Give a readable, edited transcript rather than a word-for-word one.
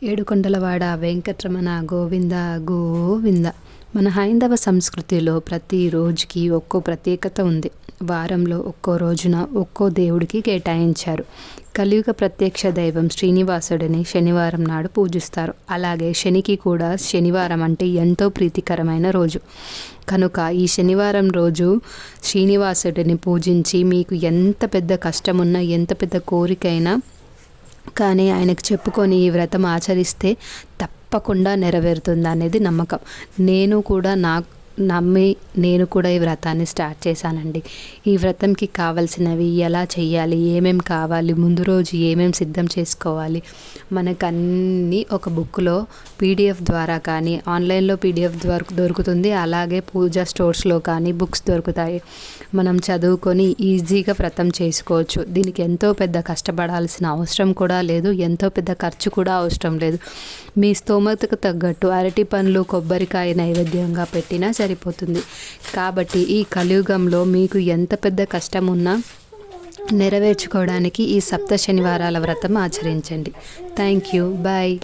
ఏడుకొండలవాడ వెంకటరమణ గోవింద గోవింద. మన హైందవ సంస్కృతిలో ప్రతి రోజుకి ఒక్కో ప్రత్యేకత ఉంది. వారంలో ఒక్కో రోజున ఒక్కో దేవుడికి కేటాయించారు. కలియుగ ప్రత్యక్ష దైవం శ్రీనివాసుడిని శనివారం నాడు పూజిస్తారు. అలాగే శనికి కూడా శనివారం అంటే ఎంతో ప్రీతికరమైన రోజు. కనుక ఈ శనివారం రోజు శ్రీనివాసుడిని పూజించి మీకు ఎంత పెద్ద కష్టమున్నా ఎంత పెద్ద కోరికైనా కానీ ఆయనకు చెప్పుకొని ఈ వ్రతం ఆచరిస్తే తప్పకుండా నెరవేరుతుంది అనేది నమ్మకం. నేను కూడా నమ్మి నేను కూడా ఈ వ్రతాన్ని స్టార్ట్ చేశానండి. ఈ వ్రతంకి కావాల్సినవి ఎలా చేయాలి, ఏమేమి కావాలి, ముందు రోజు ఏమేమి సిద్ధం చేసుకోవాలి, మనకన్నీ ఒక బుక్లో పీడిఎఫ్ ద్వారా కానీ ఆన్లైన్లో పీడిఎఫ్ ద్వారా దొరుకుతుంది. అలాగే పూజా స్టోర్స్లో కానీ బుక్స్ దొరుకుతాయి. మనం చదువుకొని ఈజీగా వ్రతం చేసుకోవచ్చు. దీనికి ఎంతో పెద్ద కష్టపడాల్సిన అవసరం కూడా లేదు, ఎంతో పెద్ద ఖర్చు కూడా అవసరం లేదు. మీ స్తోమతకు తగ్గట్టు అరటి పండ్లు కొబ్బరికాయ నైవేద్యంగా పెట్టినా సరిపోతుంది. కాబట్టి ఈ కలియుగంలో మీకు ఎంత పెద్ద కష్టం ఉన్నా నెరవేర్చుకోవడానికి ఈ సప్త శనివారాల వ్రతం ఆచరించండి. Thank you. బాయ్.